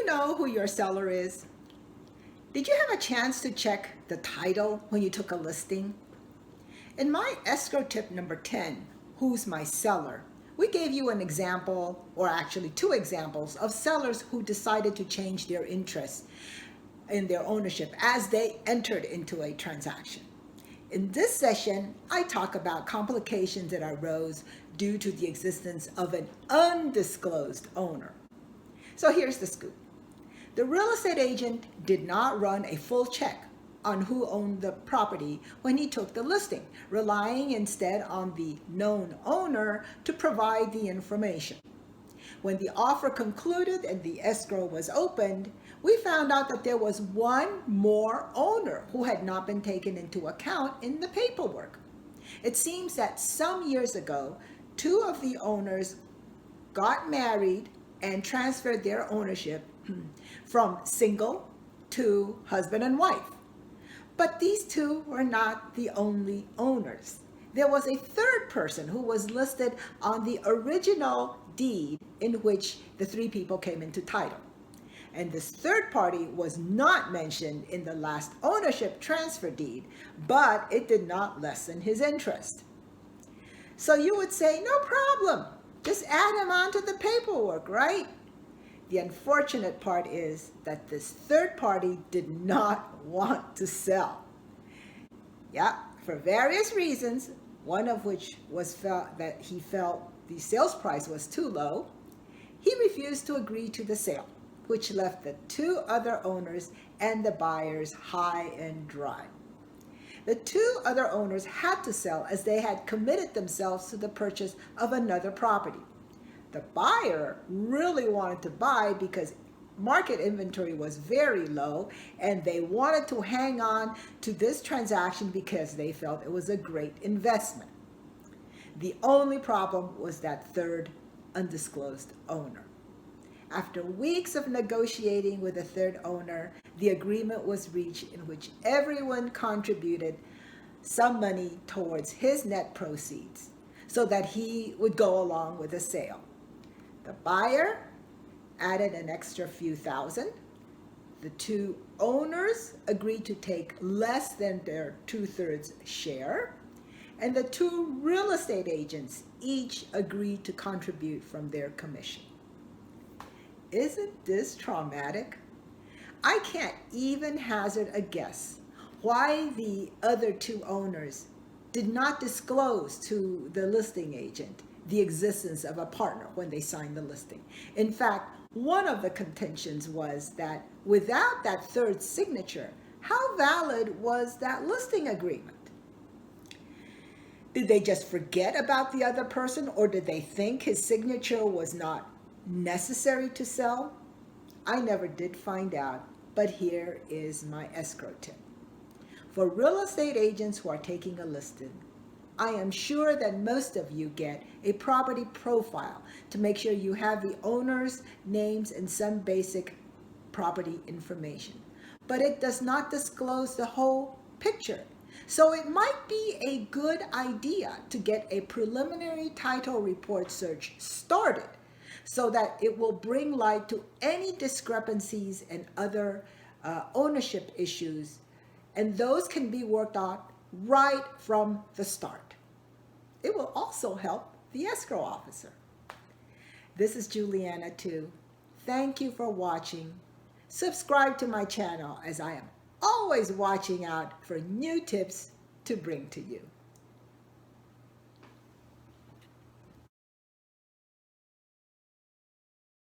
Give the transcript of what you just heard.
know who your seller is? Did you have a chance to check the title when you took a listing? In my escrow tip number 10, Who's My Seller? We gave you an example, or actually two examples, of sellers who decided to change their interest in their ownership as they entered into a transaction. In this session, I talk about complications that arose due to the existence of an undisclosed owner. So here's the scoop. The real estate agent did not run a full check on who owned the property when he took the listing, relying instead on the known owner to provide the information. When the offer concluded and the escrow was opened, we found out that there was one more owner who had not been taken into account in the paperwork. It seems that some years ago, two of the owners got married and transferred their ownership from single to husband and wife. But these two were not the only owners. There was a third person who was listed on the original deed in which the three people came into title. And this third party was not mentioned in the last ownership transfer deed, but it did not lessen his interest. So you would say, no problem, just add him onto the paperwork, right? The unfortunate part is that this third party did not want to sell. Yeah, for various reasons, one of which was that he felt the sales price was too low. He refused to agree to the sale, which left the two other owners and the buyers high and dry. The two other owners had to sell as they had committed themselves to the purchase of another property. The buyer really wanted to buy because market inventory was very low and they wanted to hang on to this transaction because they felt it was a great investment. The only problem was that third undisclosed owner. After weeks of negotiating with the third owner, the agreement was reached in which everyone contributed some money towards his net proceeds so that he would go along with the sale. The buyer added an extra few thousand. The two owners agreed to take less than their 2/3 share. And the two real estate agents each agreed to contribute from their commission. Isn't this traumatic? I can't even hazard a guess why the other two owners did not disclose to the listing agent the existence of a partner when they signed the listing. In fact, one of the contentions was that without that third signature, how valid was that listing agreement? Did they just forget about the other person, or did they think his signature was not necessary to sell? I never did find out, but here is my escrow tip. For real estate agents who are taking a listing, I am sure that most of you get a property profile to make sure you have the owner's names and some basic property information. But it does not disclose the whole picture. So it might be a good idea to get a preliminary title report search started so that it will bring light to any discrepancies and other ownership issues, and those can be worked out right from the start. It will also help the escrow officer. This is Juliana too. Thank you for watching. Subscribe to my channel as I am always watching out for new tips to bring to you.